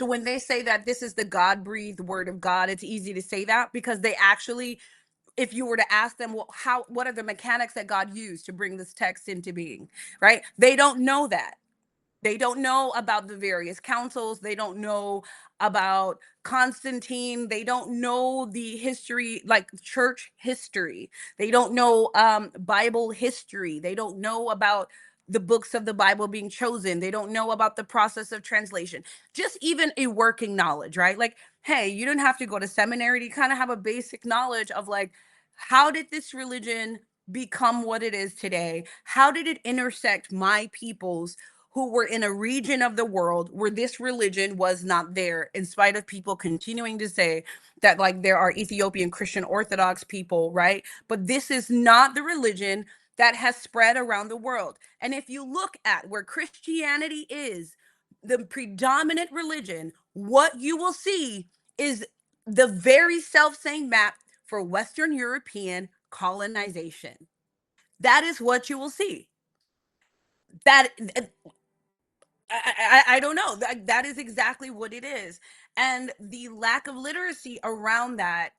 So when they say that this is the God-breathed word of God, it's easy to say that because they actually, if you were to ask them, well, what are the mechanics that God used to bring this text into being, right? They don't know that. They don't know about the various councils. They don't know about Constantine. They don't know the history, like church history. They don't know Bible history. They don't know about the books of the Bible being chosen. They don't know about the process of translation. Just even a working knowledge, right? Like, hey, you don't have to go to seminary to kind of have a basic knowledge of like, how did this religion become what it is today? How did it intersect my peoples who were in a region of the world where this religion was not there, in spite of people continuing to say that, like, there are Ethiopian Christian Orthodox people, right? But this is not the religion that has spread around the world. And if you look at where Christianity is, the predominant religion, what you will see is the very self-same map for Western European colonization. That is what you will see. That I don't know. That is exactly what it is. And the lack of literacy around that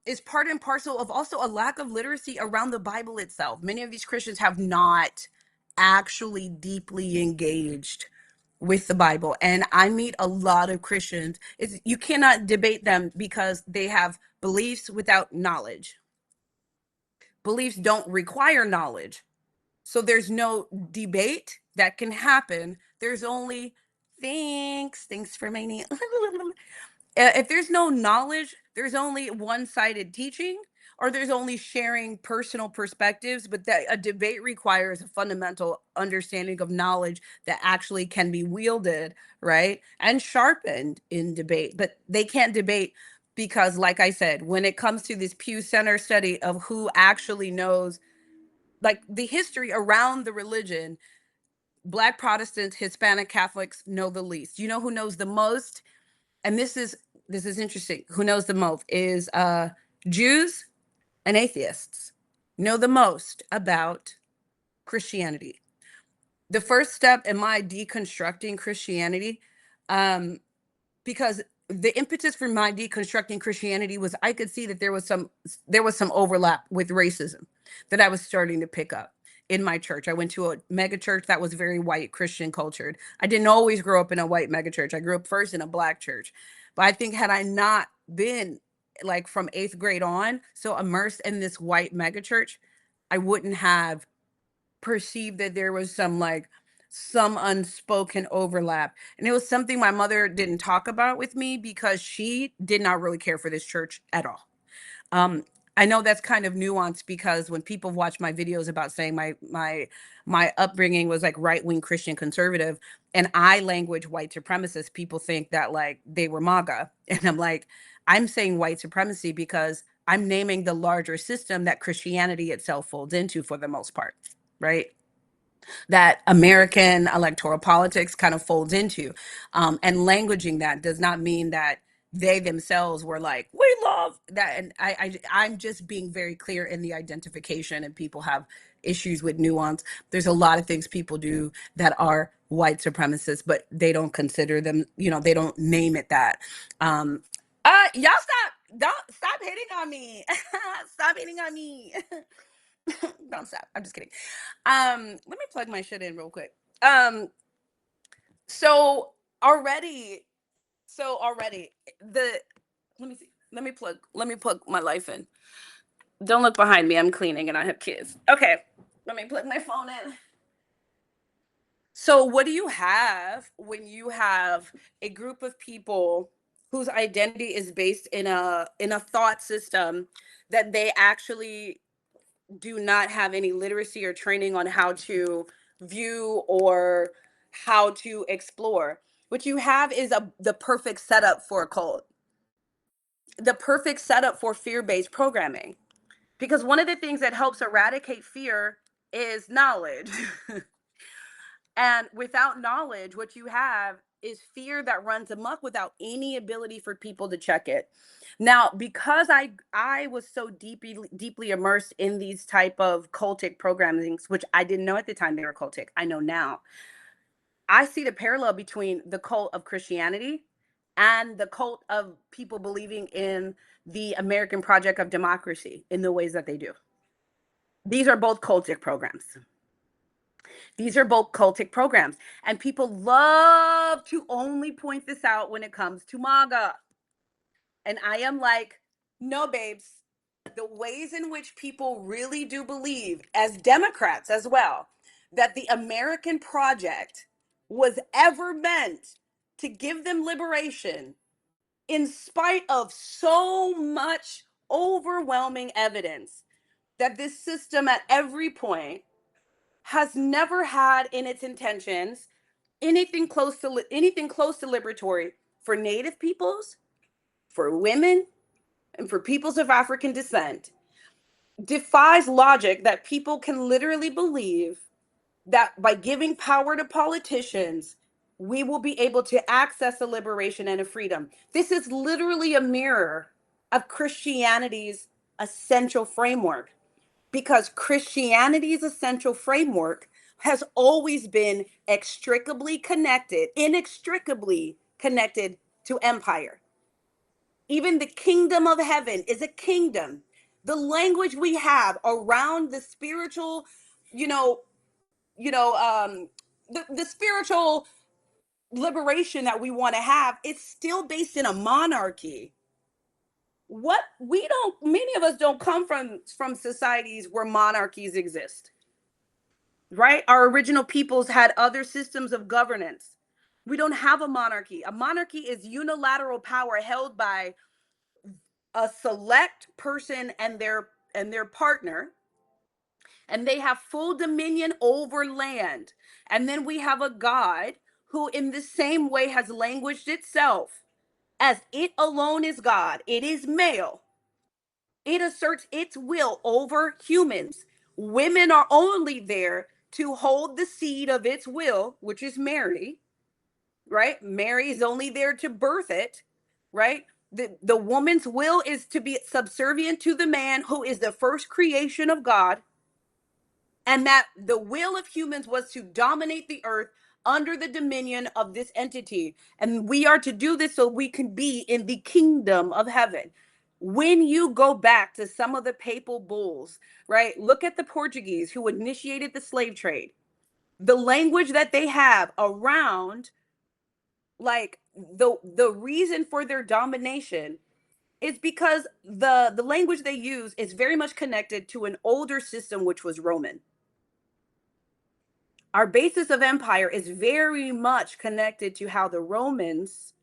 is part and parcel of also a lack of literacy around the Bible itself. Many of these Christians have not actually deeply engaged with the Bible. And I meet a lot of Christians. You cannot debate them because they have beliefs without knowledge. Beliefs don't require knowledge. So there's no debate that can happen. There's only thanks for my name. If there's no knowledge, there's only one-sided teaching, or there's only sharing personal perspectives. But that a debate requires a fundamental understanding of knowledge that actually can be wielded, right, and sharpened in debate. But they can't debate because, like I said, when it comes to this Pew Center study of who actually knows, like, the history around the religion, Black Protestants, Hispanic Catholics know the least. You know who knows the most? And this is interesting. Who knows the most is Jews and atheists know the most about Christianity. The first step in my deconstructing Christianity, um, because the impetus for my deconstructing Christianity was I could see that there was some overlap with racism that I was starting to pick up in my church. I went to a mega church that was very white Christian cultured. I didn't always grow up in a white mega church. I grew up first in a Black church. But I think had I not been, like, from 8th grade on so immersed in this white mega church, I wouldn't have perceived that there was some unspoken overlap. And it was something my mother didn't talk about with me because she did not really care for this church at all. Um, I know that's kind of nuanced because when people watch my videos about saying my upbringing was like right-wing Christian conservative and I language white supremacist, people think that like they were MAGA. And I'm like, I'm saying white supremacy because I'm naming the larger system that Christianity itself folds into for the most part, right? That American electoral politics kind of folds into. And languaging that does not mean that they themselves were like, we love that. And I'm just being very clear in the identification, and people have issues with nuance. There's a lot of things people do that are white supremacists, but they don't consider them, they don't name it that. Y'all don't stop hitting on me. Stop hitting on me. Don't stop. I'm just kidding. Let me plug my shit in real quick. Um, so already, so already, the let me see. Let me plug my life in. Don't look behind me. I'm cleaning and I have kids. Okay. Let me plug my phone in. So what do you have when you have a group of people whose identity is based in a thought system that they actually do not have any literacy or training on how to view or how to explore? What you have is the perfect setup for a cult, the perfect setup for fear-based programming. Because one of the things that helps eradicate fear is knowledge. And without knowledge, what you have is fear that runs amok without any ability for people to check it. Now, because I was so deeply immersed in these type of cultic programmings, which I didn't know at the time they were cultic, I know now. I see the parallel between the cult of Christianity and the cult of people believing in the American project of democracy in the ways that they do. These are both cultic programs. These are both cultic programs. And people love to only point this out when it comes to MAGA. And I am like, no, babes, the ways in which people really do believe, as Democrats as well, that the American project was ever meant to give them liberation, in spite of so much overwhelming evidence that this system at every point has never had in its intentions anything close to liberatory for Native peoples, for women, and for peoples of African descent, defies logic that people can literally believe that by giving power to politicians, we will be able to access a liberation and a freedom. This is literally a mirror of Christianity's essential framework, because Christianity's essential framework has always been inextricably connected to empire. Even the kingdom of heaven is a kingdom. The language we have around the spiritual, you know, the spiritual liberation that we want to have, it's still based in a monarchy. What we don't, many of us don't come from societies where monarchies exist, right? Our original peoples had other systems of governance. We don't have a monarchy. A monarchy is unilateral power held by a select person and their partner, and they have full dominion over land. And then we have a God who in the same way has languaged itself as it alone is God. It is male. It asserts its will over humans. Women are only there to hold the seed of its will, which is Mary, right? Mary is only there to birth it, right? The woman's will is to be subservient to the man who is the first creation of God, and that the will of humans was to dominate the earth under the dominion of this entity. And we are to do this so we can be in the kingdom of heaven. When you go back to some of the papal bulls, right? Look at the Portuguese who initiated the slave trade. The language that they have around, like, the reason for their domination is because the language they use is very much connected to an older system, which was Roman. Our basis of empire is very much connected to how the Romans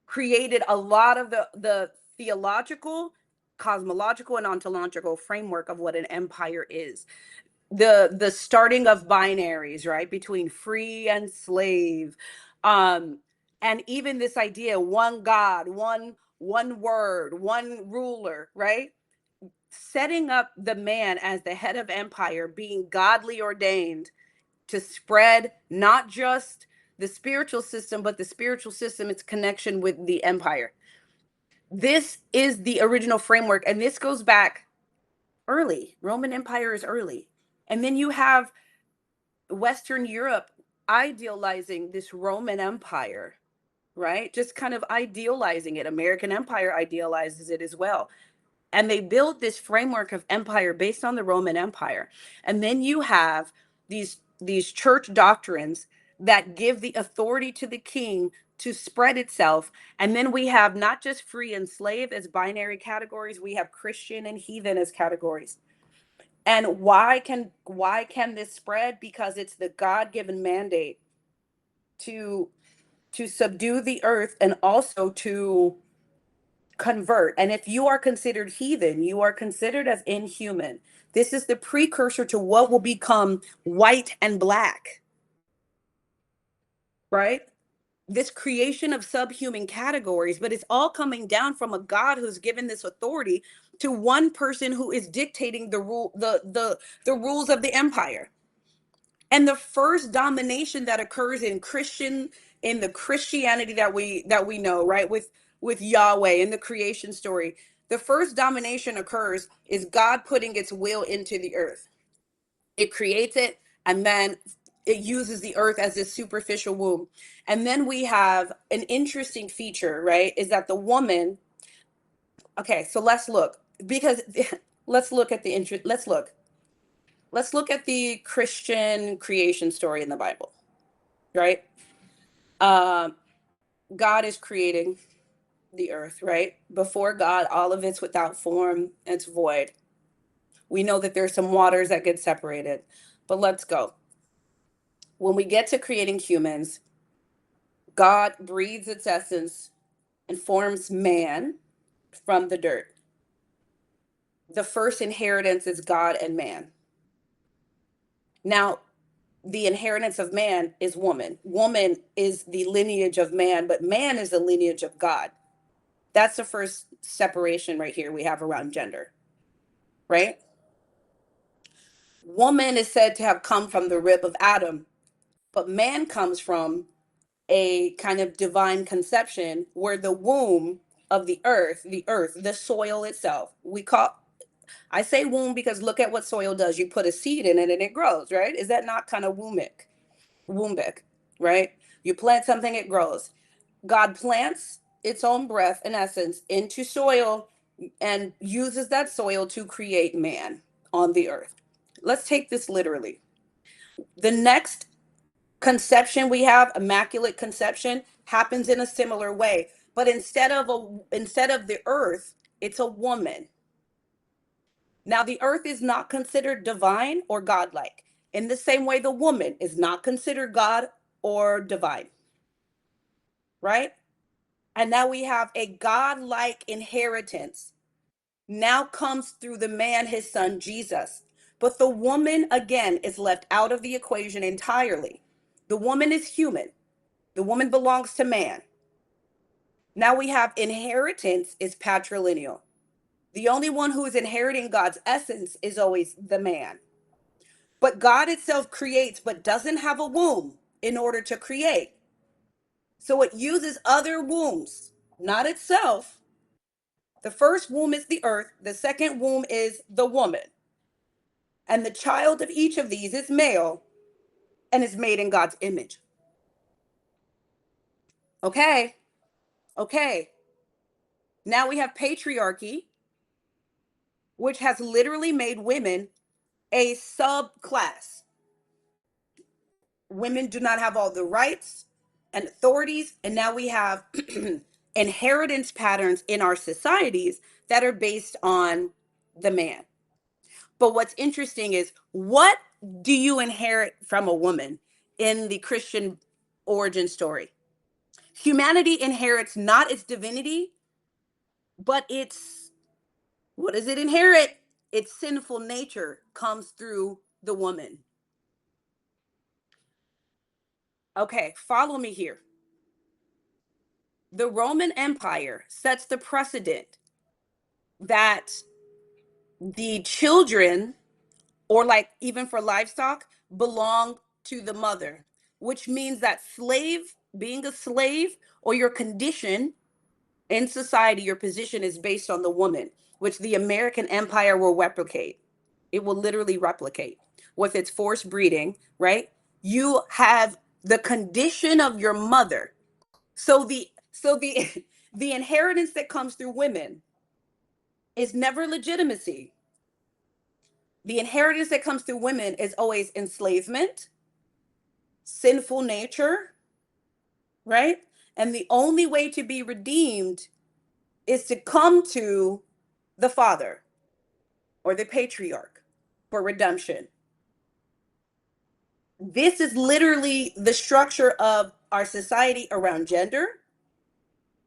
created a lot of the theological, cosmological, and ontological framework of what an empire is. The starting of binaries, right, between free and slave, um, and even this idea, one God, one word, one ruler, right? Setting up the man as the head of empire, being godly ordained to spread not just the spiritual system, but the spiritual system, its connection with the empire. This is the original framework, and this goes back early. Roman Empire is early. And then you have Western Europe idealizing this Roman Empire, right? Just kind of idealizing it. American Empire idealizes it as well. And they build this framework of empire based on the Roman Empire. And then you have these church doctrines that give the authority to the king to spread itself. And then we have not just free and slave as binary categories, we have Christian and heathen as categories. And why can this spread? Because it's the God-given mandate to subdue the earth and also to convert. And if you are considered heathen, you are considered as inhuman. This is the precursor to what will become white and black, right? This creation of subhuman categories, but it's all coming down from a God who's given this authority to one person who is dictating the rules of the empire. And the first domination that occurs in the Christianity that we know, right, with Yahweh in the creation story, the first domination occurs is God putting its will into the earth. It creates it, and then it uses the earth as this superficial womb. And then we have an interesting feature, right? Is that the woman, okay, so let's look because let's look at the let's look at the Christian creation story in the Bible, right? Um, God is creating the earth, right? Before God, all of it's without form, it's void. We know that there's some waters that get separated, but let's go. When we get to creating humans, God breathes its essence and forms man from the dirt. The first inheritance is God and man. Now, the inheritance of man is woman. Woman is the lineage of man, but man is the lineage of God. That's the first separation right here we have around gender, right? Woman is said to have come from the rib of Adam, but man comes from a kind of divine conception where the womb of the earth, the soil itself, I say womb because look at what soil does. You put a seed in it and it grows, right? Is that not kind of wombic? Wombic, right? You plant something, it grows. God plants its own breath and essence into soil and uses that soil to create man on the earth. Let's take this literally. The next conception we have, immaculate conception, happens in a similar way, but instead of the earth, it's a woman. Now the earth is not considered divine or godlike in the same way the woman is not considered god or divine, right? And now we have a godlike inheritance now comes through the man, his son Jesus. But the woman again is left out of the equation entirely. The woman is human. The woman belongs to man. Now we have inheritance is patrilineal. The only one who is inheriting God's essence is always the man. But God itself creates, but doesn't have a womb in order to create. So it uses other wombs, not itself. The first womb is the earth, the second womb is the woman. And the child of each of these is male and is made in God's image. Okay, okay. Now we have patriarchy, which has literally made women a subclass. Women do not have all the rights and authorities. And now we have inheritance patterns in our societies that are based on the man. But what's interesting is what do you inherit from a woman in the Christian origin story? Humanity inherits not its divinity, but its, what does it inherit? Its sinful nature comes through the woman. Okay, follow me here. The Roman Empire sets the precedent that the children, or like even for livestock, belong to the mother, which means that being a slave, or your condition in society, your position is based on the woman, which the American Empire will replicate. It will literally replicate with its forced breeding, right? You have the condition of your mother. So the the inheritance that comes through women is never legitimacy. The inheritance that comes through women is always enslavement, sinful nature, right? And the only way to be redeemed is to come to the father or the patriarch for redemption. This is literally the structure of our society around gender,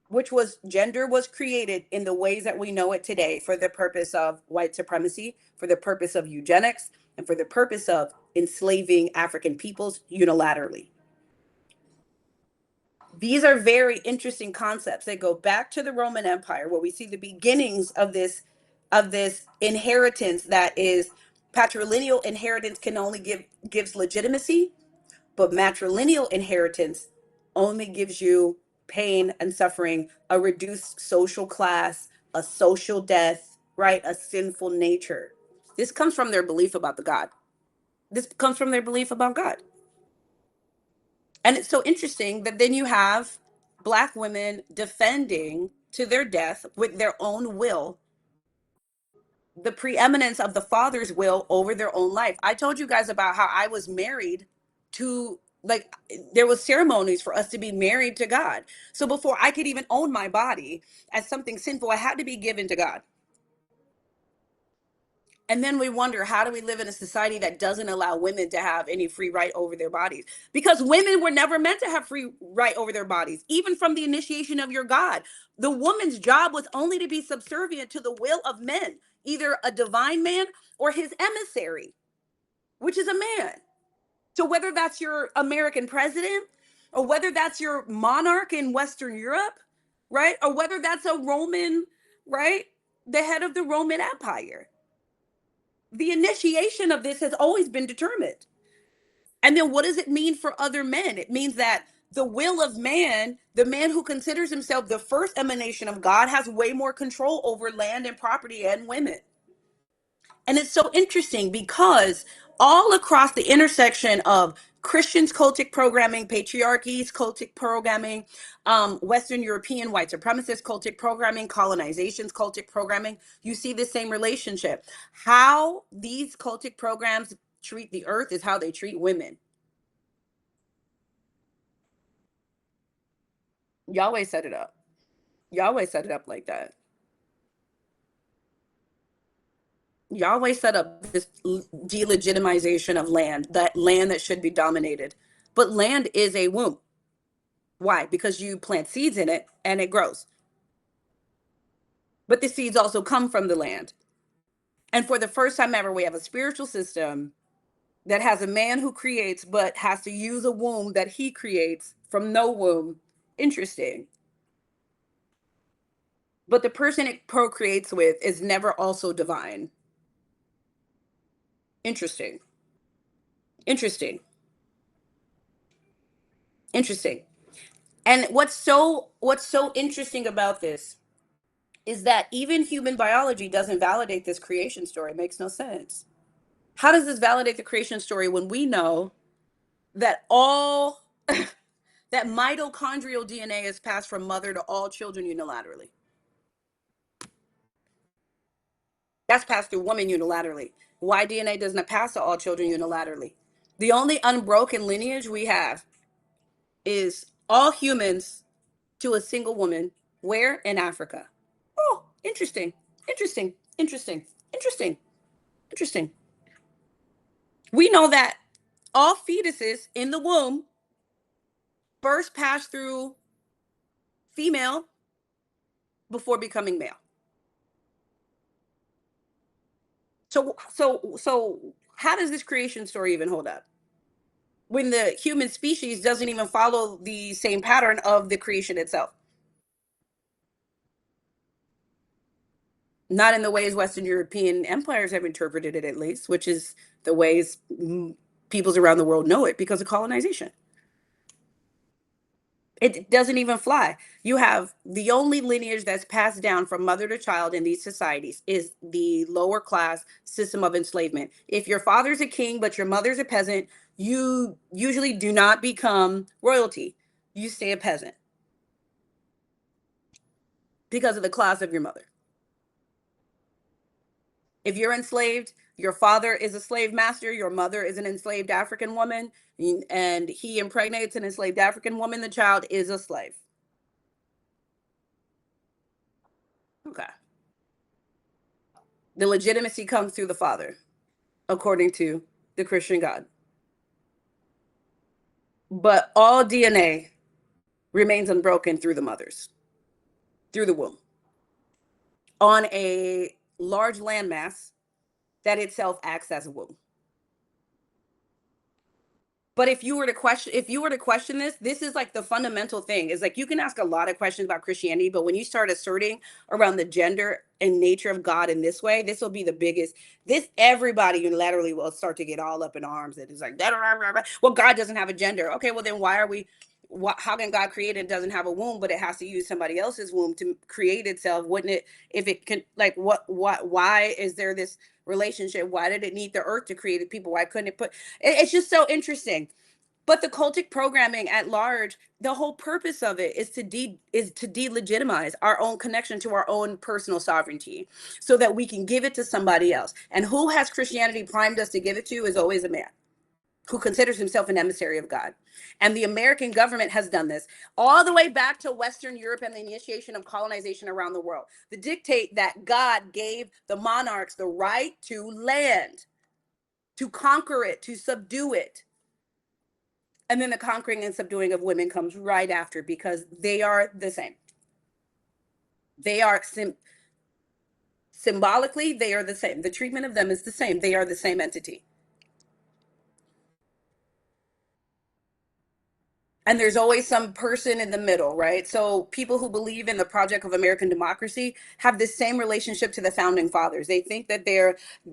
which was gender was created in the ways that we know it today for the purpose of white supremacy, for the purpose of eugenics, and for the purpose of enslaving African peoples unilaterally. These are very interesting concepts. They go back to the Roman Empire, where we see the beginnings of this inheritance that is patrilineal inheritance can only gives legitimacy, but matrilineal inheritance only gives you pain and suffering, a reduced social class, a social death, right? A sinful nature. This comes from their belief about the God. This comes from their belief about God. And it's so interesting that then you have Black women defending to their death with their own will the preeminence of the father's will over their own life. I told you guys about how I was married to, like, there was ceremonies for us to be married to God. So before I could even own my body as something sinful, I had to be given to God. And then we wonder, how do we live in a society that doesn't allow women to have any free right over their bodies? Because women were never meant to have free right over their bodies, even from the initiation of your God. The woman's job was only to be subservient to the will of men, either a divine man or his emissary, which is a man. So whether that's your American president, or whether that's your monarch in Western Europe, right? Or whether that's a Roman, right? The head of the Roman Empire, the initiation of this has always been determined. And then what does it mean for other men? It means that the will of man, the man who considers himself the first emanation of God, has way more control over land and property and women. And it's so interesting because all across the intersection of Christians' cultic programming, patriarchies, cultic programming, Western European white supremacist cultic programming, colonization's cultic programming, you see the same relationship. How these cultic programs treat the earth is how they treat women. Yahweh set it up. Yahweh set it up like that. Yahweh set up this delegitimization of land, that land that should be dominated. But land is a womb. Why? Because you plant seeds in it and it grows. But the seeds also come from the land. And for the first time ever, we have a spiritual system that has a man who creates, but has to use a womb that he creates from no womb. Interesting. But the person it procreates with is never also divine. Interesting. Interesting. Interesting. And what's so interesting about this is that even human biology doesn't validate this creation story. It makes no sense. How does this validate the creation story when we know that all that mitochondrial DNA is passed from mother to all children unilaterally? That's passed through woman unilaterally. Why DNA does not pass to all children unilaterally? The only unbroken lineage we have is all humans to a single woman. Where? In Africa. Oh, interesting. Interesting. Interesting. Interesting. Interesting. We know that all fetuses in the womb first pass through female before becoming male. So how does this creation story even hold up when the human species doesn't even follow the same pattern of the creation itself? Not in the ways Western European empires have interpreted it, at least, which is the ways peoples around the world know it because of colonization. It doesn't even fly. You have the only lineage that's passed down from mother to child in these societies is the lower class system of enslavement. If your father's a king but your mother's a peasant, you usually do not become royalty. You stay a peasant because of the class of your mother. If you're enslaved, your father is a slave master, your mother is an enslaved African woman, and he impregnates an enslaved African woman, the child is a slave. Okay. The legitimacy comes through the father, according to the Christian God. But all DNA remains unbroken through the mothers, through the womb, on a large landmass that itself acts as a womb. But if you were to question this is like the fundamental thing. Is like you can ask a lot of questions about Christianity, but when you start asserting around the gender and nature of God in this way, this will be the biggest. This everybody unilaterally will start to get all up in arms. It is like, well, God doesn't have a gender. Okay, well then why are we? How can God create it doesn't have a womb, but it has to use somebody else's womb to create itself? Wouldn't it? If it can, like, what? Why is there this relationship? Why did it need the earth to create people? Why couldn't it put? It's just so interesting. But the cultic programming at large, the whole purpose of it is to delegitimize our own connection to our own personal sovereignty, so that we can give it to somebody else. And who has Christianity primed us to give it to is always a man who considers himself an emissary of God. And the American government has done this all the way back to Western Europe and the initiation of colonization around the world. The dictate that God gave the monarchs the right to land, to conquer it, to subdue it. And then the conquering and subduing of women comes right after, because they are the same. They are symbolically, they are the same. The treatment of them is the same. They are the same entity. And there's always some person in the middle, right? So people who believe in the project of American democracy have this same relationship to the founding fathers. They think that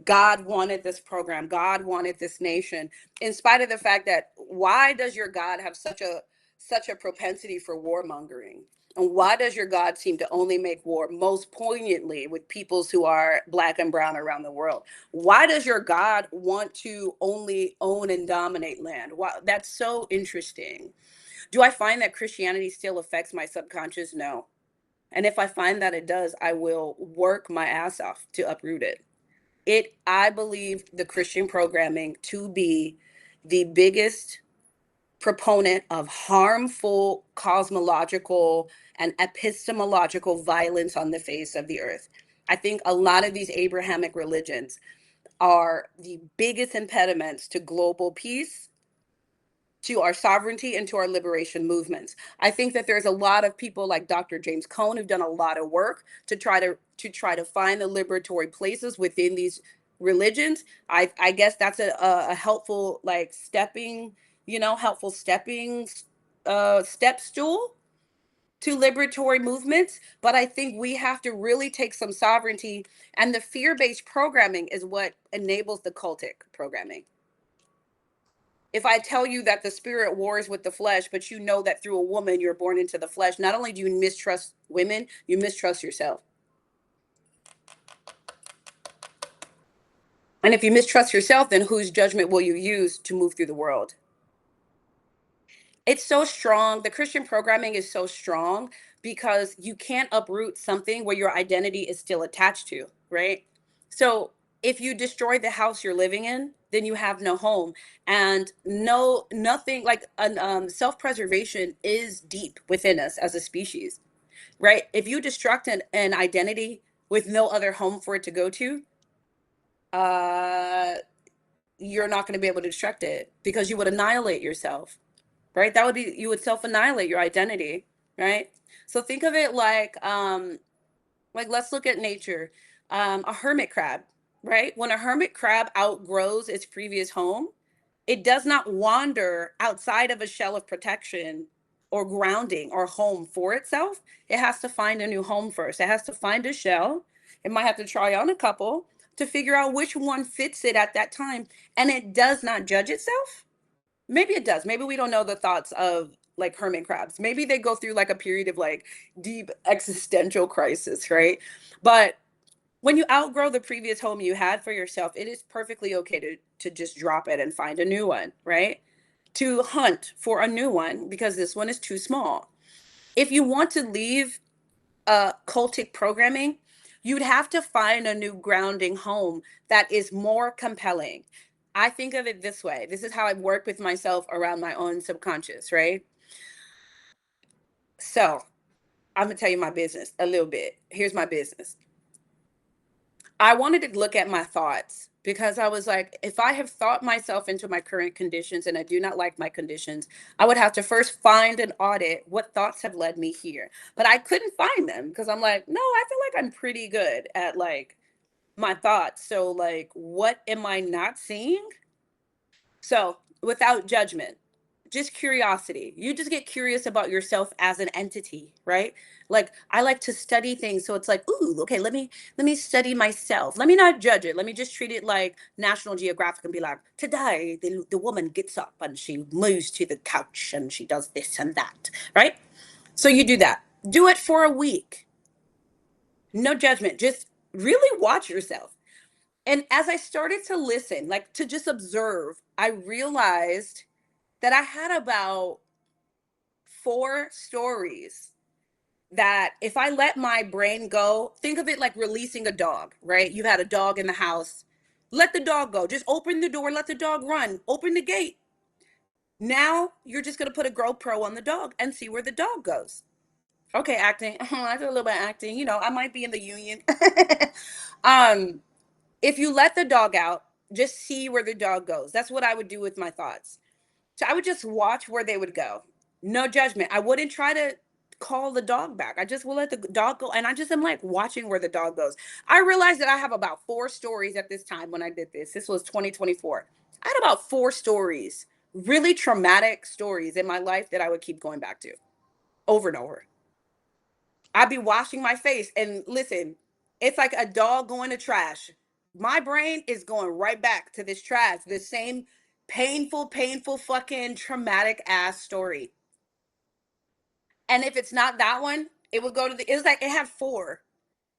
God wanted this program, God wanted this nation, in spite of the fact that, why does your God have such a propensity for warmongering? And why does your God seem to only make war most poignantly with peoples who are black and brown around the world? Why does your God want to only own and dominate land? Wow, that's so interesting. Do I find that Christianity still affects my subconscious? No. And if I find that it does, I will work my ass off to uproot it. I believe the Christian programming to be the biggest proponent of harmful cosmological and epistemological violence on the face of the earth. I think a lot of these Abrahamic religions are the biggest impediments to global peace, to our sovereignty, and to our liberation movements. I think that there's a lot of people like Dr. James Cone who've done a lot of work to try to find the liberatory places within these religions. I guess that's a helpful, like, helpful stepping step stool to liberatory movements. But I think we have to really take some sovereignty, and the fear-based programming is what enables the cultic programming. If I tell you that the spirit wars with the flesh, but you know that through a woman you're born into the flesh, not only do you mistrust women, you mistrust yourself. And if you mistrust yourself, then whose judgment will you use to move through the world? It's so strong. The Christian programming is so strong because you can't uproot something where your identity is still attached to, right? So if you destroy the house you're living in, then you have no home. And nothing like self-preservation is deep within us as a species, right? If you destruct an identity with no other home for it to go to, uh, you're not going to be able to destruct it, because you would annihilate yourself, right? That would be, you would self-annihilate your identity, right? So think of it like, let's look at nature. A hermit crab, right? When a hermit crab outgrows its previous home, it does not wander outside of a shell of protection or grounding or home for itself. It has to find a new home first. It has to find a shell. It might have to try on a couple to figure out which one fits it at that time. And it does not judge itself. Maybe it does. Maybe we don't know the thoughts of, like, hermit crabs. Maybe they go through like a period of like deep existential crisis, right? But when you outgrow the previous home you had for yourself, it is perfectly okay to just drop it and find a new one, right? To hunt for a new one because this one is too small. If you want to leave cultic programming, you'd have to find a new grounding home that is more compelling. I think of it this way. This is how I work with myself around my own subconscious, right? So I'm gonna tell you my business a little bit. Here's my business. I wanted to look at my thoughts, because I was like, if I have thought myself into my current conditions and I do not like my conditions, I would have to first find and audit what thoughts have led me here. But I couldn't find them because I'm like, no, I feel like I'm pretty good at, like, my thoughts. So, like, what am I not seeing? So, without judgment, just curiosity. You just get curious about yourself as an entity, right? Like, I like to study things, so it's like, ooh, okay, let me study myself. Let me not judge it. Let me just treat it like National Geographic and be like, today the woman gets up and she moves to the couch and she does this and that, right? So you do that. Do it for a week. No judgment. Just really watch yourself. And as I started to listen, like, to just observe, I realized that I had about 4 stories that if I let my brain go, think of it like releasing a dog, right? You had a dog in the house. Let the dog go. Just open the door, let the dog run. Open the gate. Now you're just going to put a GoPro on the dog and see where the dog goes. Okay, acting. I do a little bit of acting. I might be in the union. um, if you let the dog out, just see where the dog goes. That's what I would do with my thoughts. So I would just watch where they would go. No judgment. I wouldn't try to call the dog back. I just will let the dog go. And I just am like watching where the dog goes. I realized that I have about 4 stories at this time when I did this. This was 2024. I had about 4 stories, really traumatic stories in my life that I would keep going back to over and over. I'd be washing my face and listen, it's like a dog going to trash. My brain is going right back to this trash, the same painful, fucking traumatic ass story. And if it's not that one, it would go to it was like it had 4.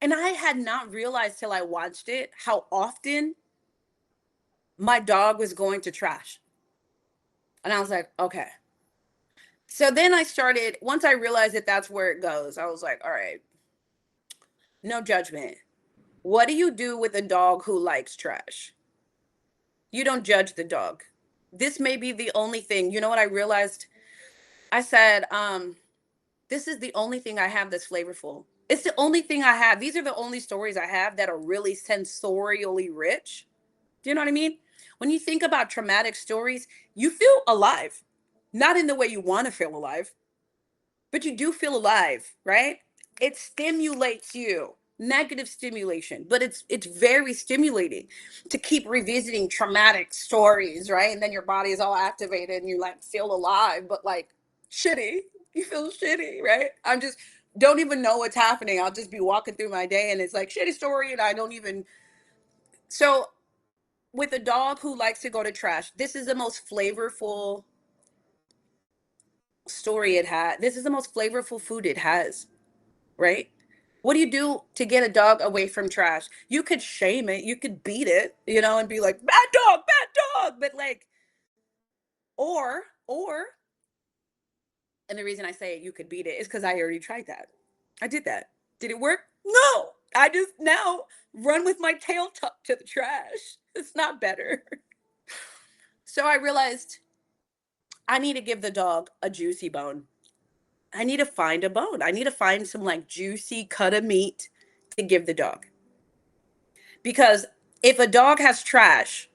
And I had not realized till I watched it how often my dog was going to trash. And I was like, okay. So then I started, once I realized that that's where it goes, I was like, all right, no judgment. What do you do with a dog who likes trash? You don't judge the dog. This may be the only thing. You know what I realized? I said, this is the only thing I have that's flavorful. It's the only thing I have. These are the only stories I have that are really sensorially rich. Do you know what I mean? When you think about traumatic stories, you feel alive. Not in the way you want to feel alive, but you do feel alive, right? It stimulates you. Negative stimulation, but it's very stimulating to keep revisiting traumatic stories, right? And then your body is all activated and you like feel alive, but like shitty. You feel shitty, right? I'm just don't even know what's happening. I'll just be walking through my day and it's like shitty story and I don't even. So with a dog who likes to go to trash, this is the most flavorful story it had. This is the most flavorful food it has, right? What do you do to get a dog away from trash? You could shame it, you could beat it, and be like, bad dog. But like, or, and the reason I say you could beat it is because I already tried that. I did that. Did it work? No. I just now run with my tail tucked to the trash. It's not better. So I realized I need to give the dog a juicy bone. I need to find a bone. I need to find some like juicy cut of meat to give the dog. Because if a dog has trash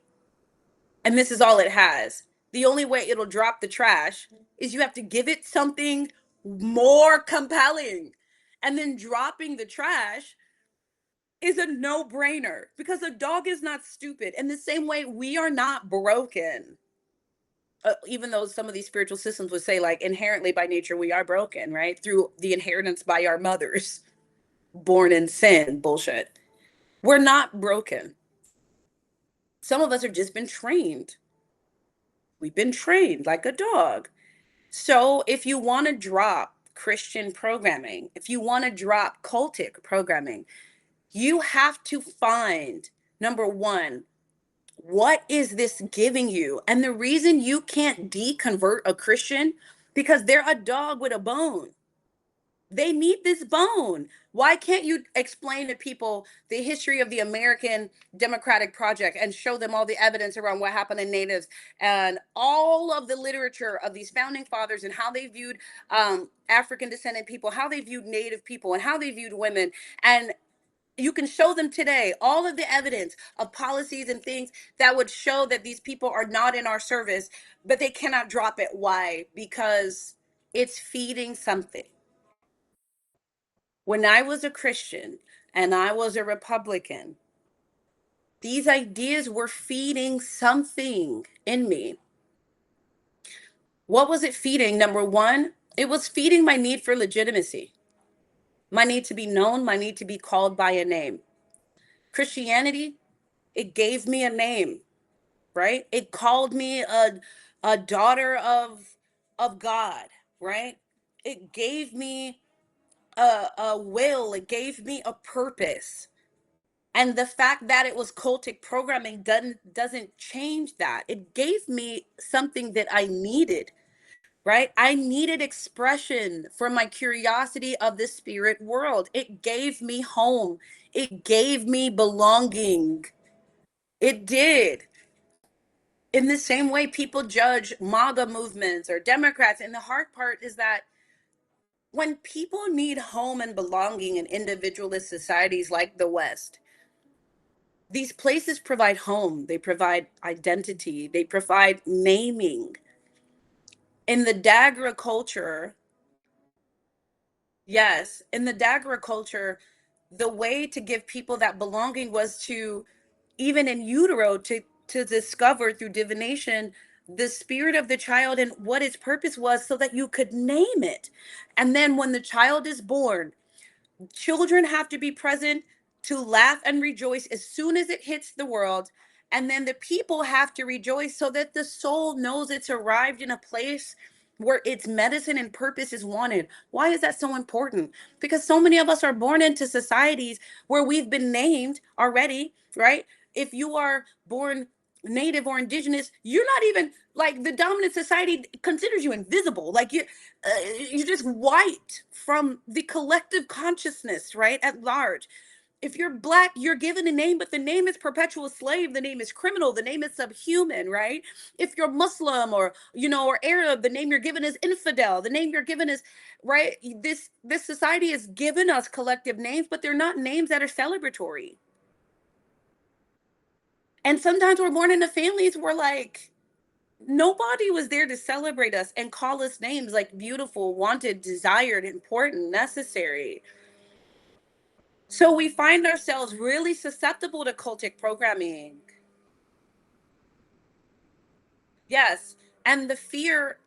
and this is all it has, the only way it'll drop the trash is you have to give it something more compelling. And then dropping the trash is a no brainer because a dog is not stupid. In the same way, we are not broken. Even though some of these spiritual systems would say, like, inherently by nature, we are broken, right? Through the inheritance by our mothers, born in sin, bullshit. We're not broken. Some of us have just been trained. We've been trained like a dog. So if you want to drop Christian programming, if you want to drop cultic programming, you have to find number one, what is this giving you? And the reason you can't deconvert a Christian, because they're a dog with a bone. They need this bone. Why can't you explain to people the history of the American Democratic Project and show them all the evidence around what happened in natives and all of the literature of these founding fathers and how they viewed African descendant people, how they viewed native people, and how they viewed women? And you can show them today all of the evidence of policies and things that would show that these people are not in our service, but they cannot drop it. Why? Because it's feeding something. When I was a Christian and I was a Republican, these ideas were feeding something in me. What was it feeding? Number one, it was feeding my need for legitimacy, my need to be known, my need to be called by a name. Christianity, it gave me a name, right? It called me a daughter of God, right? It gave me a will, it gave me a purpose. And the fact that it was cultic programming doesn't change that. It gave me something that I needed, right? I needed expression for my curiosity of the spirit world. It gave me home. It gave me belonging. It did. In the same way people judge MAGA movements or Democrats. And the hard part is that when people need home and belonging in individualist societies like the West, these places provide home, they provide identity, they provide naming. In the Dagra culture, yes, in the Dagra culture, the way to give people that belonging was to, even in utero, to discover through divination the spirit of the child and what its purpose was so that you could name it. And then when the child is born, children have to be present to laugh and rejoice as soon as it hits the world. And then the people have to rejoice so that the soul knows it's arrived in a place where its medicine and purpose is wanted. Why is that so important? Because so many of us are born into societies where we've been named already, right? If you are born native or indigenous, you're not even like, the dominant society considers you invisible. Like you're just white from the collective consciousness, right, at large. If you're black, you're given a name, but the name is perpetual slave, the name is criminal, the name is subhuman, right? If you're Muslim or, or Arab, the name you're given is infidel, the name you're given is, right? This society has given us collective names, but they're not names that are celebratory. And sometimes we're born into families where, like, nobody was there to celebrate us and call us names like beautiful, wanted, desired, important, necessary. So we find ourselves really susceptible to cultic programming. Yes. And the fear,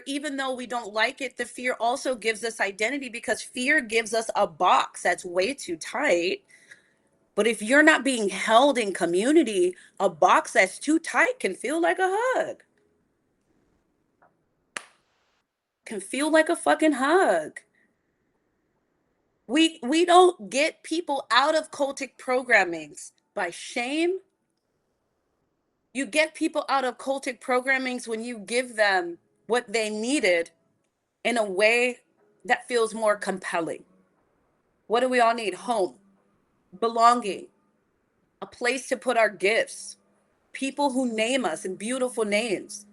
even though we don't like it, the fear also gives us identity, because fear gives us a box that's way too tight. But if you're not being held in community, a box that's too tight can feel like a hug, can feel like a fucking hug. We don't get people out of cultic programmings by shame. You get people out of cultic programmings when you give them what they needed in a way that feels more compelling. What do we all need? Home, belonging, a place to put our gifts, people who name us in beautiful names,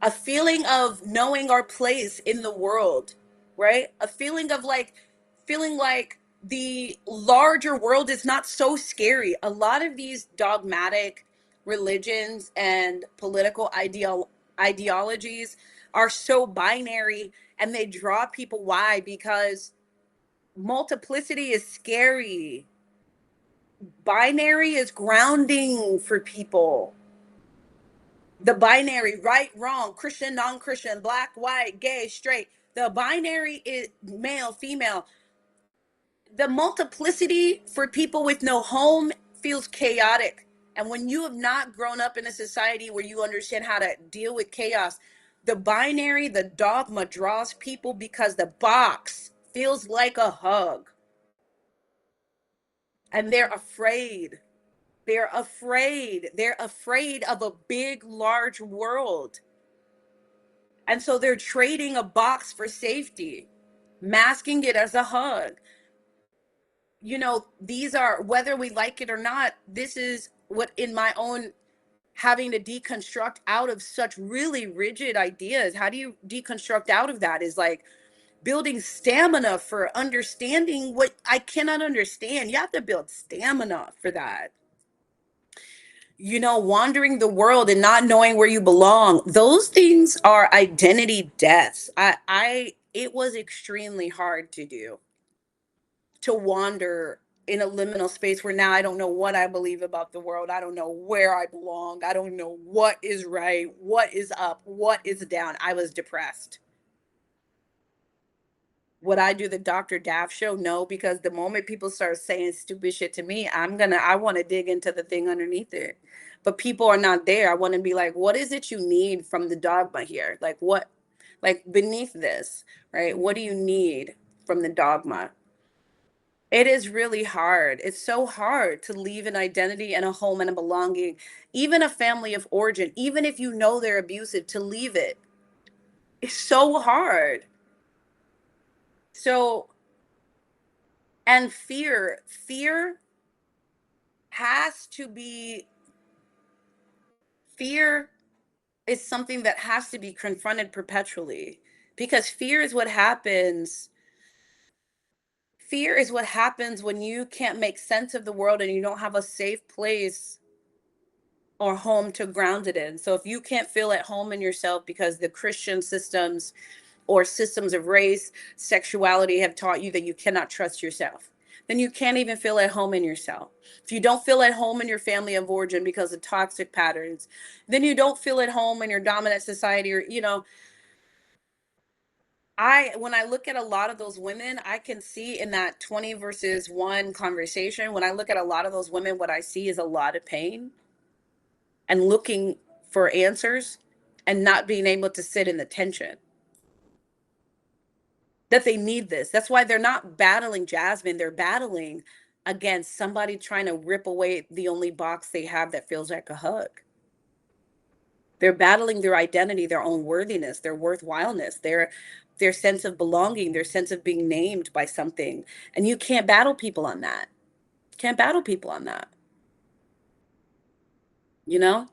a feeling of knowing our place in the world, right? A feeling of like, feeling like the larger world is not so scary. A lot of these dogmatic religions and political ideologies are so binary, and they draw people. Why? Because multiplicity is scary. Binary is grounding for people. The binary, right, wrong, Christian, non-Christian, black, white, gay, straight. The binary is male, female. The multiplicity for people with no home feels chaotic. And when you have not grown up in a society where you understand how to deal with chaos, the binary, the dogma draws people because the box feels like a hug. And they're afraid. They're afraid. They're afraid of a big, large world. And so they're trading a box for safety, masking it as a hug. These are, whether we like it or not, this is what, in my own having to deconstruct out of such really rigid ideas, how do you deconstruct out of that, is like building stamina for understanding what I cannot understand. You have to build stamina for that. Wandering the world and not knowing where you belong, those things are identity deaths. It was extremely hard to do, to wander in a liminal space where now I don't know what I believe about the world. I don't know where I belong. I don't know what is right, what is up, what is down. I was depressed. Would I do the Dr. Daff show? No, because the moment people start saying stupid shit to me, I want to dig into the thing underneath it. But people are not there. I want to be like, what is it you need from the dogma here? Like, what, like beneath this, right? What do you need from the dogma? It is really hard. It's so hard to leave an identity and a home and a belonging, even a family of origin, even if you know they're abusive, to leave it. It's so hard. So, and fear has to be, fear is something that has to be confronted perpetually, because fear is what happens when you can't make sense of the world and you don't have a safe place or home to ground it in. So if you can't feel at home in yourself because the Christian systems or systems of race, sexuality have taught you that you cannot trust yourself, then you can't even feel at home in yourself. If you don't feel at home in your family of origin because of toxic patterns, then you don't feel at home in your dominant society, or, when I look at a lot of those women, I can see in that 20 versus 1 conversation, when I look at a lot of those women, what I see is a lot of pain and looking for answers and not being able to sit in the tension that they need this. That's why they're not battling Jasmine. They're battling against somebody trying to rip away the only box they have that feels like a hug. They're battling their identity, their own worthiness, their worthwhileness, their sense of belonging, their sense of being named by something. And you can't battle people on that. Can't battle people on that. You know?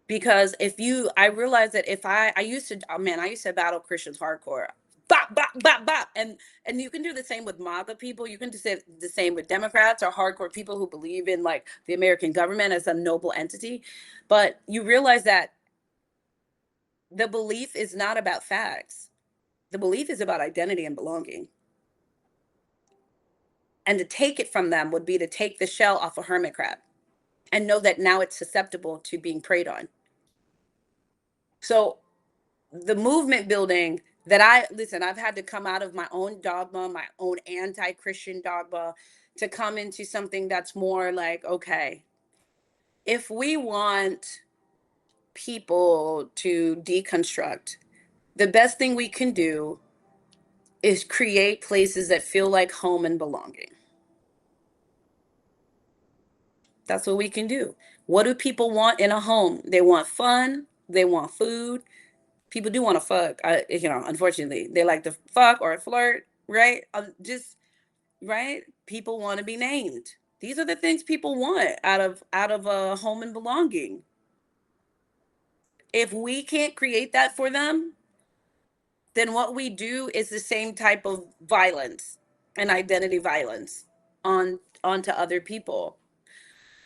Because I realized that if I used to, oh man, I used to battle Christians hardcore. Bop, bop, bop, bop. And you can do the same with MAGA people. You can do the same with Democrats or hardcore people who believe in like the American government as a noble entity. But you realize that the belief is not about facts. The belief is about identity and belonging. And to take it from them would be to take the shell off a hermit crab and know that now it's susceptible to being preyed on. So the movement building that I've had to come out of my own dogma, my own anti-Christian dogma, to come into something that's more like, okay, if we want people to deconstruct, the best thing we can do is create places that feel like home and belonging. That's what we can do. What do people want in a home? They want fun, they want food. People do want to fuck, unfortunately. They like to fuck or flirt, right? Just right? People want to be named. These are the things people want out of a home and belonging. If we can't create that for them, then what we do is the same type of violence and identity violence onto other people.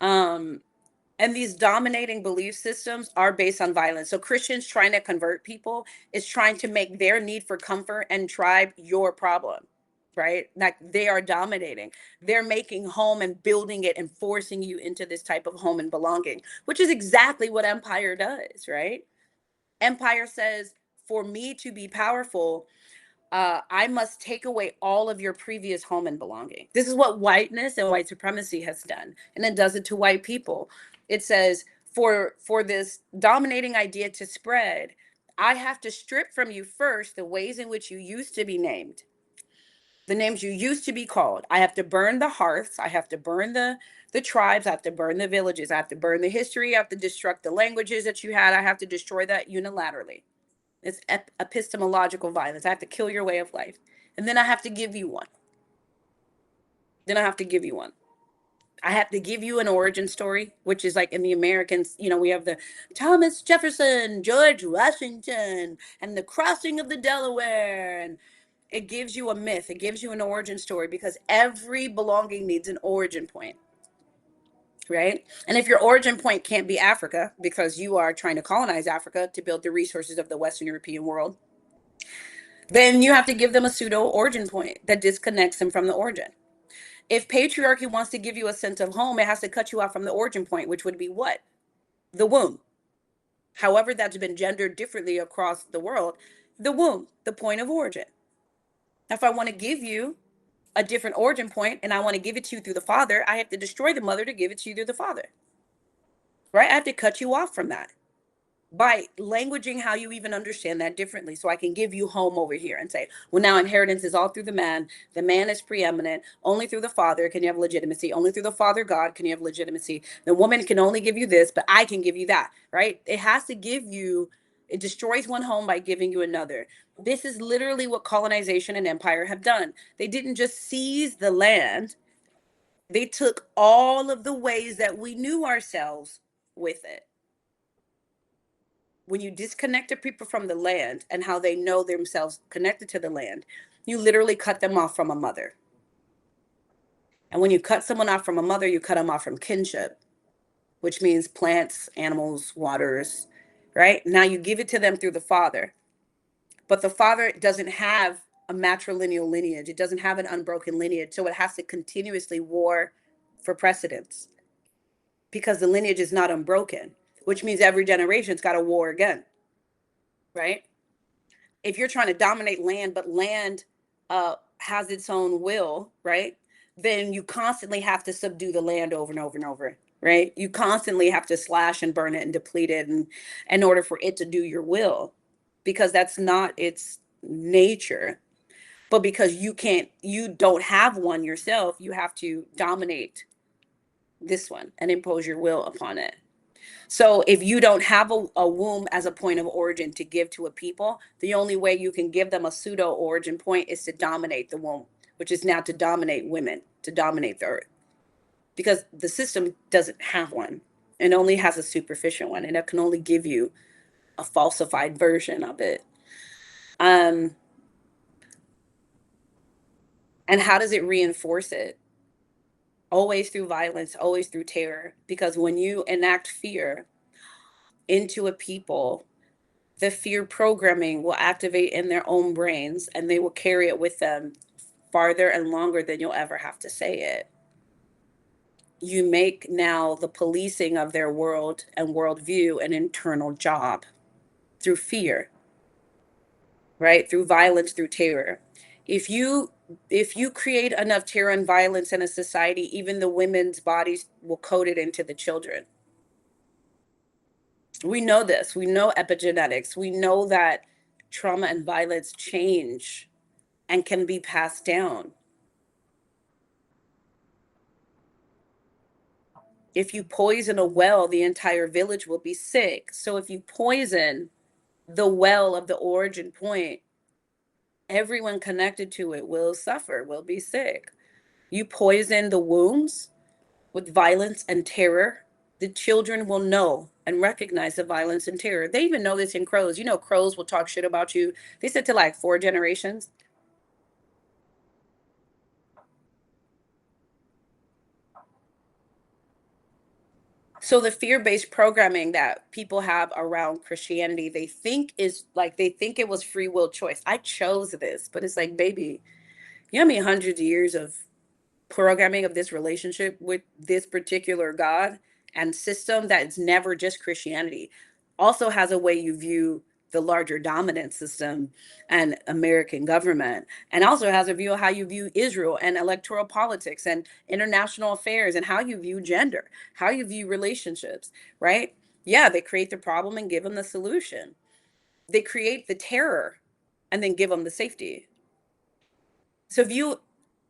Um, and these dominating belief systems are based on violence. So Christians trying to convert people is trying to make their need for comfort and tribe your problem, right? Like they are dominating. They're making home and building it and forcing you into this type of home and belonging, which is exactly what empire does, right? Empire says, for me to be powerful, I must take away all of your previous home and belonging. This is what whiteness and white supremacy has done, and it does it to white people. It says, for this dominating idea to spread, I have to strip from you first the ways in which you used to be named, the names you used to be called. I have to burn the hearths. I have to burn the tribes. I have to burn the villages. I have to burn the history. I have to destruct the languages that you had. I have to destroy that unilaterally. It's epistemological violence. I have to kill your way of life. And then I have to give you one. Then I have to give you one. I have to give you an origin story, which is like in the Americans, we have the Thomas Jefferson, George Washington, and the crossing of the Delaware. And it gives you a myth. It gives you an origin story because every belonging needs an origin point, right? And if your origin point can't be Africa because you are trying to colonize Africa to build the resources of the Western European world, then you have to give them a pseudo origin point that disconnects them from the origin. If patriarchy wants to give you a sense of home, it has to cut you off from the origin point, which would be what? The womb. However, that's been gendered differently across the world. The womb, the point of origin. If I want to give you a different origin point and I want to give it to you through the father, I have to destroy the mother to give it to you through the father. Right? I have to cut you off from that. by languaging how you even understand that differently. So I can give you home over here and say, well, now inheritance is all through the man. The man is preeminent. Only through the father can you have legitimacy. Only through the father God can you have legitimacy. The woman can only give you this, but I can give you that, right? It has to give you, it destroys one home by giving you another. This is literally what colonization and empire have done. They didn't just seize the land, they took all of the ways that we knew ourselves with it. When you disconnect the people from the land and how they know themselves connected to the land, you literally cut them off from a mother. And when you cut someone off from a mother, you cut them off from kinship, which means plants, animals, waters, right? Now you give it to them through the father, but the father doesn't have a matrilineal lineage. It doesn't have an unbroken lineage. So it has to continuously war for precedence because the lineage is not unbroken, which means every generation's got to war again, right? If you're trying to dominate land, but land has its own will, right? Then you constantly have to subdue the land over and over and over, right? You constantly have to slash and burn it and deplete it in order for it to do your will, because that's not its nature. But because you don't have one yourself, you have to dominate this one and impose your will upon it. So if you don't have a womb as a point of origin to give to a people, the only way you can give them a pseudo origin point is to dominate the womb, which is now to dominate women, to dominate the earth. Because the system doesn't have one. It only has a superficial one, and it can only give you a falsified version of it. Um, and how does it reinforce it? Always through violence, always through terror. Because when you enact fear into a people, the fear programming will activate in their own brains and they will carry it with them farther and longer than you'll ever have to say it. You make now the policing of their world and worldview an internal job through fear, right? Through violence, through terror. If you if you create enough terror and violence in a society, even the women's bodies will code it into the children. We know this. We know epigenetics. We know that trauma and violence change and can be passed down. If you poison a well, the entire village will be sick. So if you poison the well of the origin point, everyone connected to it will suffer, will be sick. You poison the wombs with violence and terror, the children will know and recognize the violence and terror. They even know this in crows. You know, crows will talk shit about you. They said to like 4 generations. So the fear-based programming that people have around Christianity, they think is like they think it was free will choice. I chose this, but it's like, baby, you know how many hundreds of years of programming of this relationship with this particular God and system that's never just Christianity also has a way you view the larger dominant system and American government, and also has a view of how you view Israel and electoral politics and international affairs and how you view gender, how you view relationships, right? Yeah, they create the problem and give them the solution. They create the terror and then give them the safety. So if you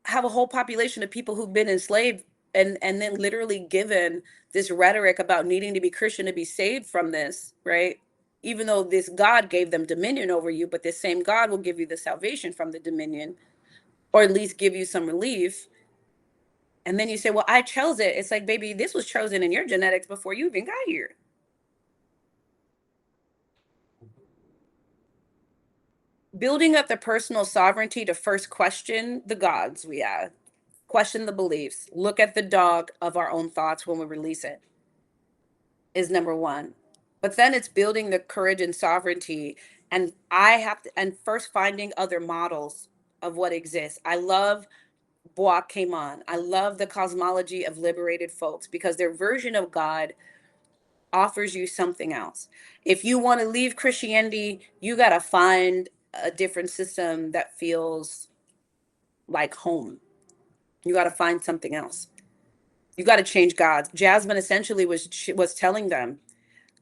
have a whole population of people who've been enslaved and then literally given this rhetoric about needing to be Christian to be saved from this, right? Even though this God gave them dominion over you, but this same God will give you the salvation from the dominion, or at least give you some relief. And then you say, well, I chose it. It's like, baby, this was chosen in your genetics before you even got here. Building up the personal sovereignty to first question the gods we have, question the beliefs, look at the dog of our own thoughts when we release it, is number one. But then it's building the courage and sovereignty. And I have to, and first finding other models of what exists. I love Bois came on. I love the cosmology of liberated folks because their version of God offers you something else. If you want to leave Christianity, you got to find a different system that feels like home. You got to find something else. You got to change gods. Jasmine essentially was telling them,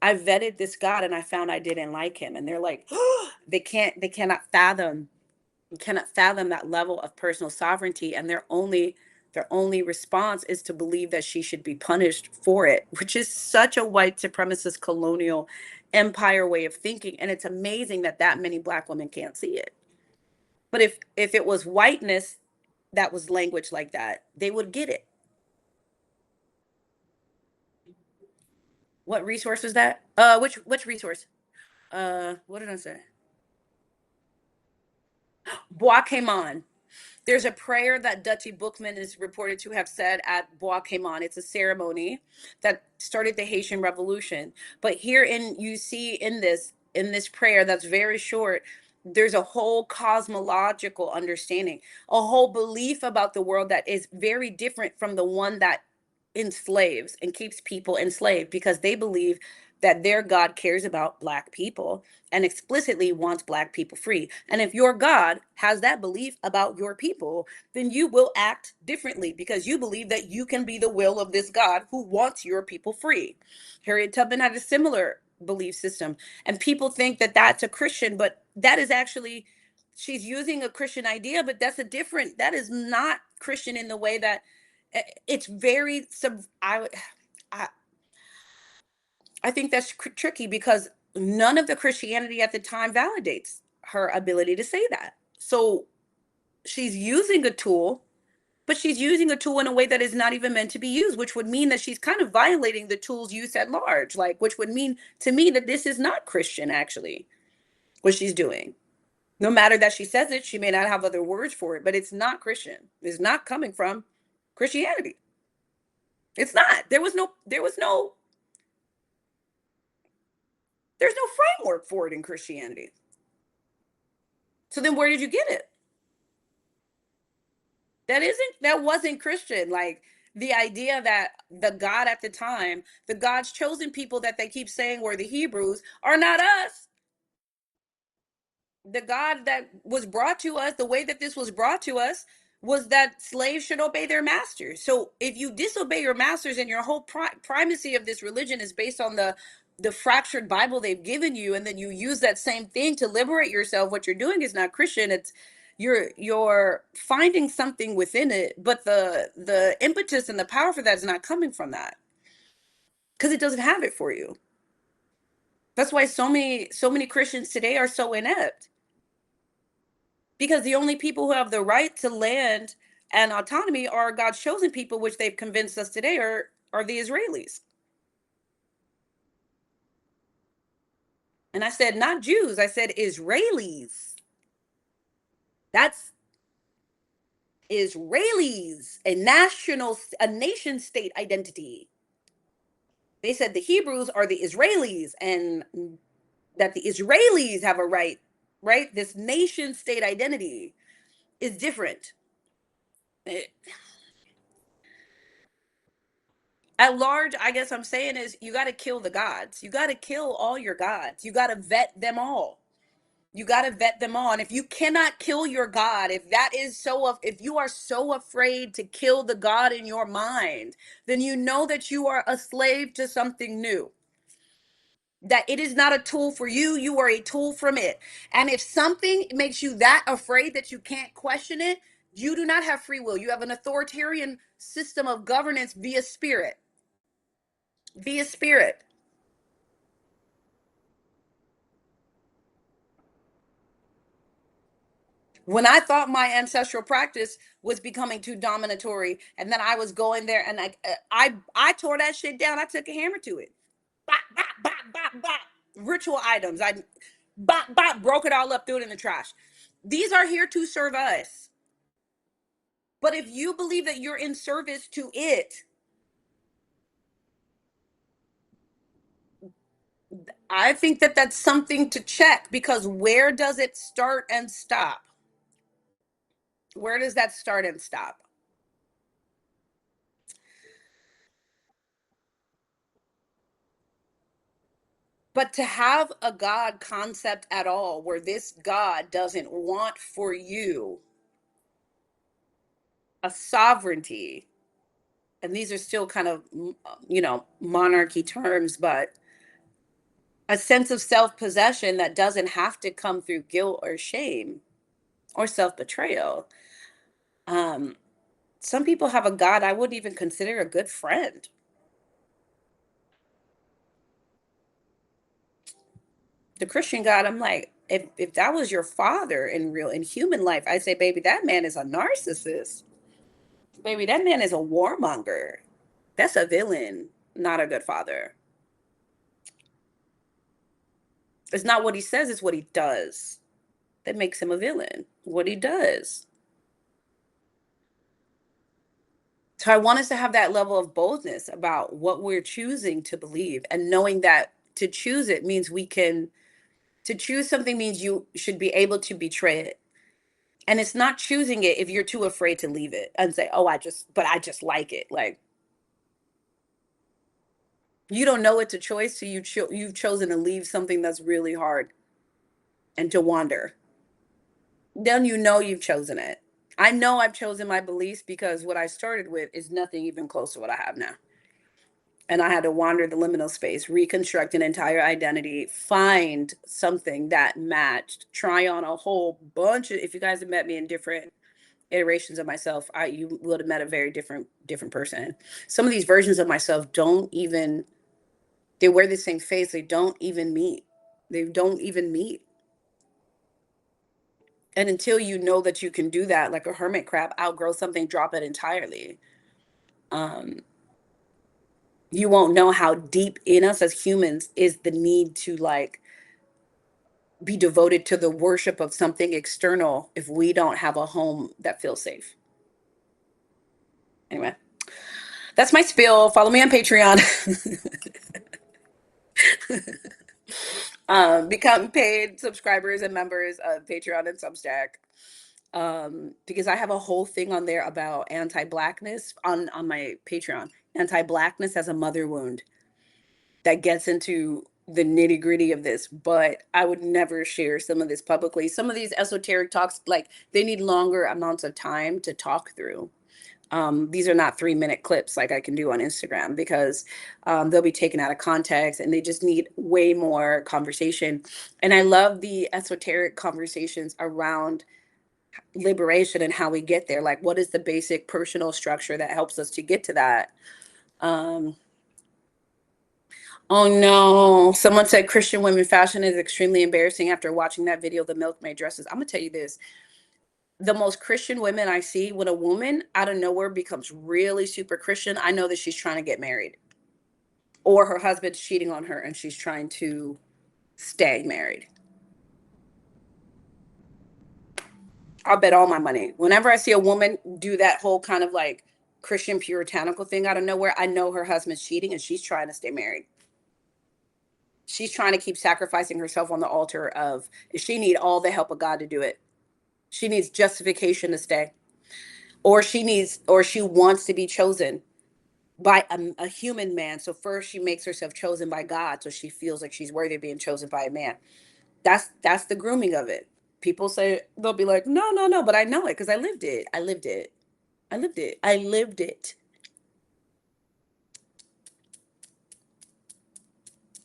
I vetted this God and I found I didn't like him. And they're like, oh, they cannot fathom that level of personal sovereignty. And their only response is to believe that she should be punished for it, which is such a white supremacist colonial empire way of thinking. And it's amazing that that many Black women can't see it. But if it was whiteness that was language like that, they would get it. What resource was that? Which resource? What did I say? Bois There's a prayer that Dutchy Bookman is reported to have said at Bois. It's a ceremony that started the Haitian Revolution. But here you see in this prayer that's very short, there's a whole cosmological understanding, a whole belief about the world that is very different from the one that enslaves and keeps people enslaved, because they believe that their God cares about Black people and explicitly wants Black people free. And if your God has that belief about your people, then you will act differently because you believe that you can be the will of this God who wants your people free. Harriet Tubman had a similar belief system. And people think that that's a Christian, but that is actually, she's using a Christian idea, but that is not Christian in the way that it's very sub. I I think that's tricky because none of the Christianity at the time validates her ability to say that. So she's using a tool, but she's using a tool in a way that is not even meant to be used, which would mean that she's kind of violating the tool's use at large, like, which would mean to me that this is not Christian, actually, what she's doing. No matter that she says it, she may not have other words for it, but it's not Christian. It's not coming from Christianity. It's not. There's no framework for it in Christianity. So then where did you get it? That wasn't Christian. Like, the idea that the God at the time, the God's chosen people that they keep saying were the Hebrews, are not us. The God that was brought to us, the way that this was brought to us, was that slaves should obey their masters. So if you disobey your masters and your whole primacy of this religion is based on the fractured Bible they've given you, and then you use that same thing to liberate yourself, what you're doing is not Christian. It's you're finding something within it, but the impetus and the power for that is not coming from that, because it doesn't have it for you. That's why so many Christians today are so inept, because the only people who have the right to land and autonomy are God's chosen people, which they've convinced us today are the Israelis. And I said not Jews, I said Israelis. That's Israelis, a nation state identity. They said the Hebrews are the Israelis, and that the Israelis have a right? This nation state identity is different. It, at large, I guess I'm saying is, you got to kill the gods. You got to kill all your gods. You got to vet them all. You got to vet them all. And if you cannot kill your God, if you are so afraid to kill the God in your mind, then you know that you are a slave to something new. That it is not a tool for you, you are a tool from it. And if something makes you that afraid that you can't question it, you do not have free will. You have an authoritarian system of governance via spirit. Via spirit. When I thought my ancestral practice was becoming too dominatory, and then I was going there and I tore that shit down. I took a hammer to it. Bop, bop, bop, bop, bop. Ritual items. I bop, bop, broke it all up, threw it in the trash. These are here to serve us. But if you believe that you're in service to it, I think that that's something to check, because where does it start and stop? Where does that start and stop? But to have a God concept at all, where this God doesn't want for you a sovereignty, and these are still kind of, monarchy terms, but a sense of self-possession that doesn't have to come through guilt or shame or self-betrayal. Um, some people have a God I wouldn't even consider a good friend. The Christian God, I'm like, if that was your father in human life, I'd say, baby, that man is a narcissist. Baby, that man is a warmonger. That's a villain, not a good father. It's not what he says, it's what he does that makes him a villain. What he does. So I want us to have that level of boldness about what we're choosing to believe, and knowing that to choose it means we can, to choose something means you should be able to betray it. And it's not choosing it if you're too afraid to leave it and say, "Oh, I just like it." Like, you don't know it's a choice till you've chosen to leave something that's really hard and to wander. Then you know you've chosen it. I know I've chosen my beliefs because what I started with is nothing even close to what I have now. And I had to wander the liminal space, reconstruct an entire identity, find something that matched, try on a whole bunch of, if you guys have met me in different iterations of myself, you would have met a very different person. Some of these versions of myself don't even, they wear the same face, they don't even meet. They don't even meet. And until you know that you can do that, like a hermit crab, outgrow something, drop it entirely. Um, you won't know how deep in us as humans is the need to like be devoted to the worship of something external if we don't have a home that feels safe. Anyway, that's my spiel. Follow me on Patreon. Become paid subscribers and members of Patreon and Substack. Because I have a whole thing on there about anti-blackness on my Patreon. Anti-blackness as a mother wound that gets into the nitty gritty of this, but I would never share some of this publicly. Some of these esoteric talks, like, they need longer amounts of time to talk through. These are not 3-minute clips like I can do on Instagram, because they'll be taken out of context and they just need way more conversation. And I love the esoteric conversations around liberation and how we get there. Like, what is the basic personal structure that helps us to get to that? Um, oh no, someone said Christian women fashion is extremely embarrassing after watching that video, the milkmaid dresses. I'm gonna tell you this. The most Christian women I see, when a woman out of nowhere becomes really super Christian, I know that she's trying to get married, or her husband's cheating on her and she's trying to stay married. I'll bet all my money. Whenever I see a woman do that whole kind of like Christian puritanical thing out of nowhere, I know her husband's cheating and she's trying to stay married. She's trying to keep sacrificing herself on the altar of, she need all the help of God to do it. She needs justification to stay. Or she wants to be chosen by a human man. So first she makes herself chosen by God, so she feels like she's worthy of being chosen by a man. That's the grooming of it. People say, they'll be like, no, no, no, but I know it because I lived it. I lived it. I lived it. I lived it.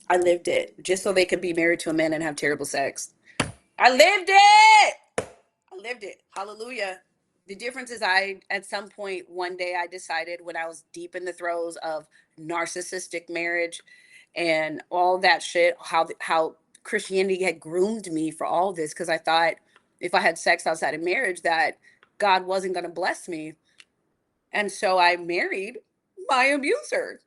I lived it. Just so they could be married to a man and have terrible sex. I lived it. I lived it. Hallelujah. The difference is, I, at some point one day, I decided, when I was deep in the throes of narcissistic marriage and all that shit, how Christianity had groomed me for all this, because I thought if I had sex outside of marriage that God wasn't going to bless me. And so I married my abuser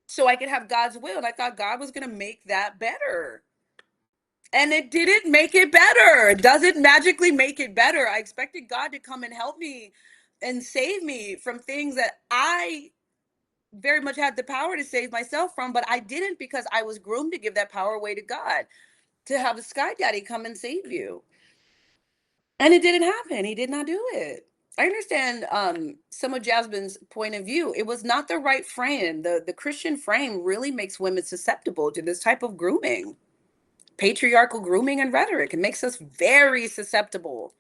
so I could have God's will. And I thought God was going to make that better. And it didn't make it better. It doesn't magically make it better. I expected God to come and help me and save me from things that I very much had the power to save myself from, but I didn't, because I was groomed to give that power away to God, to have a sky daddy come and save you. And it didn't happen. He did not do it. I understand some of Jasmine's point of view. It was not the right frame. The Christian frame really makes women susceptible to this type of grooming, patriarchal grooming and rhetoric. It makes us very susceptible.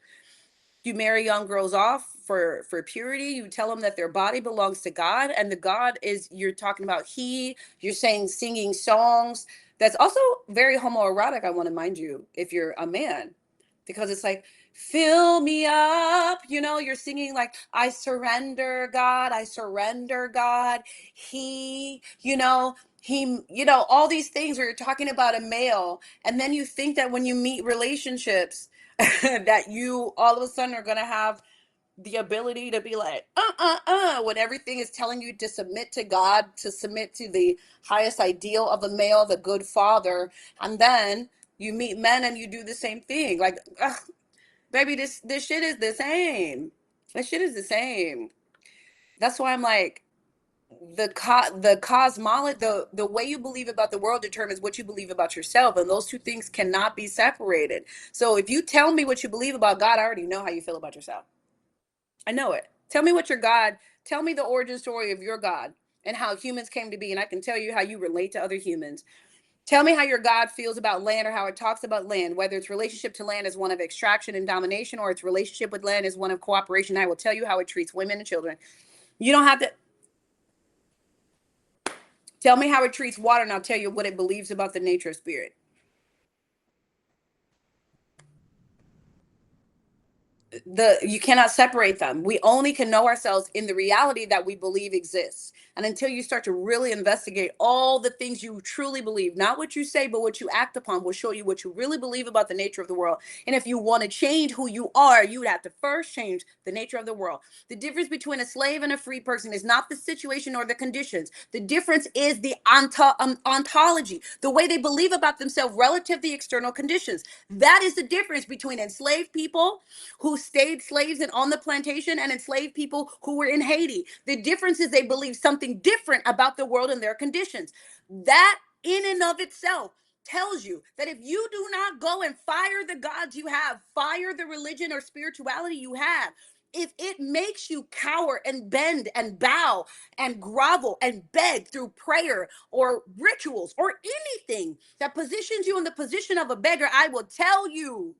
You marry young girls off for purity. You tell them that their body belongs to God, and the God is, you're talking about you're saying singing songs. That's also very homoerotic, I want to mind you, if you're a man, because it's like, fill me up, you're singing like, I surrender, God, I surrender, God. All these things where you're talking about a male, and then you think that when you meet relationships that you all of a sudden are going to have the ability to be like, when everything is telling you to submit to God, to submit to the highest ideal of a male, the good father. And then you meet men and you do the same thing. Like, baby, this shit is the same. This shit is the same. That's why I'm like, the cosmology, the way you believe about the world determines what you believe about yourself, and those two things cannot be separated. So if you tell me what you believe about God, I already know how you feel about yourself. I know it. Tell me what your God, tell me the origin story of your God and how humans came to be, and I can tell you how you relate to other humans. Tell me how your God feels about land, or how it talks about land, whether its relationship to land is one of extraction and domination, or its relationship with land is one of cooperation. I will tell you how it treats women and children. You don't have to tell me how it treats water, and I'll tell you what it believes about the nature of spirit. You cannot separate them. We only can know ourselves in the reality that we believe exists. And until you start to really investigate all the things you truly believe, not what you say, but what you act upon, will show you what you really believe about the nature of the world. And if you want to change who you are, you would have to first change the nature of the world. The difference between a slave and a free person is not the situation or the conditions. The difference is the ontology, the way they believe about themselves relative to the external conditions. That is the difference between enslaved people who stayed slaves and on the plantation, and enslaved people who were in Haiti. The difference is they believe something different about the world and their conditions. That in and of itself tells you that if you do not go and fire the gods you have, fire the religion or spirituality you have, if it makes you cower and bend and bow and grovel and beg through prayer or rituals or anything that positions you in the position of a beggar, I will tell you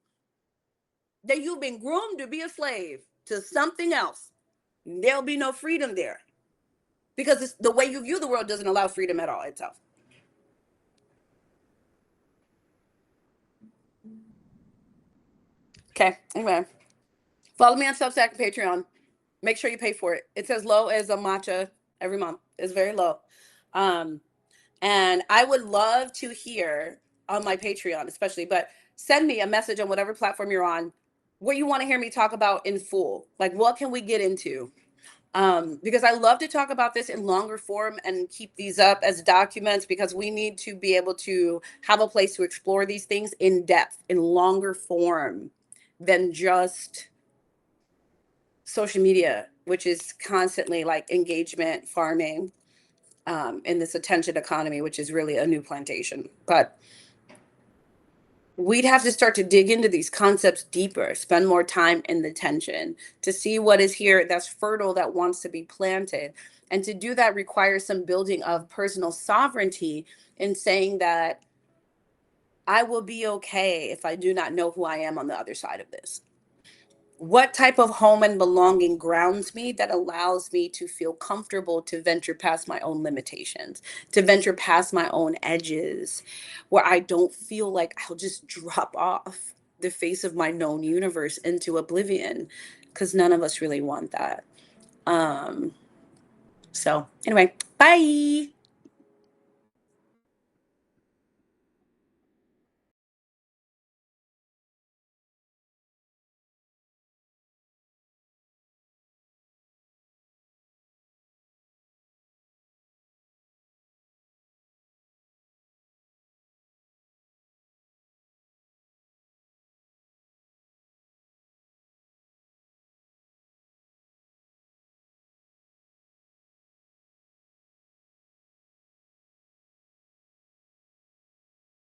that you've been groomed to be a slave to something else. There'll be no freedom there, because the way you view the world doesn't allow freedom at all itself. Okay, anyway, follow me on Substack and Patreon. Make sure you pay for it. It's as low as a matcha every month. It's very low. Um, and I would love to hear on my Patreon, especially, but send me a message on whatever platform you're on, what you want to hear me talk about in full. Like, what can we get into? Because I love to talk about this in longer form and keep these up as documents, because we need to be able to have a place to explore these things in depth, in longer form than just social media, which is constantly like engagement farming, in this attention economy, which is really a new plantation. But we'd have to start to dig into these concepts deeper, spend more time in the tension to see what is here that's fertile, that wants to be planted. And to do that requires some building of personal sovereignty in saying that I will be okay if I do not know who I am on the other side of this. What type of home and belonging grounds me, that allows me to feel comfortable to venture past my own limitations, to venture past my own edges, where I don't feel like I'll just drop off the face of my known universe into oblivion, because none of us really want that. Um, so anyway, bye.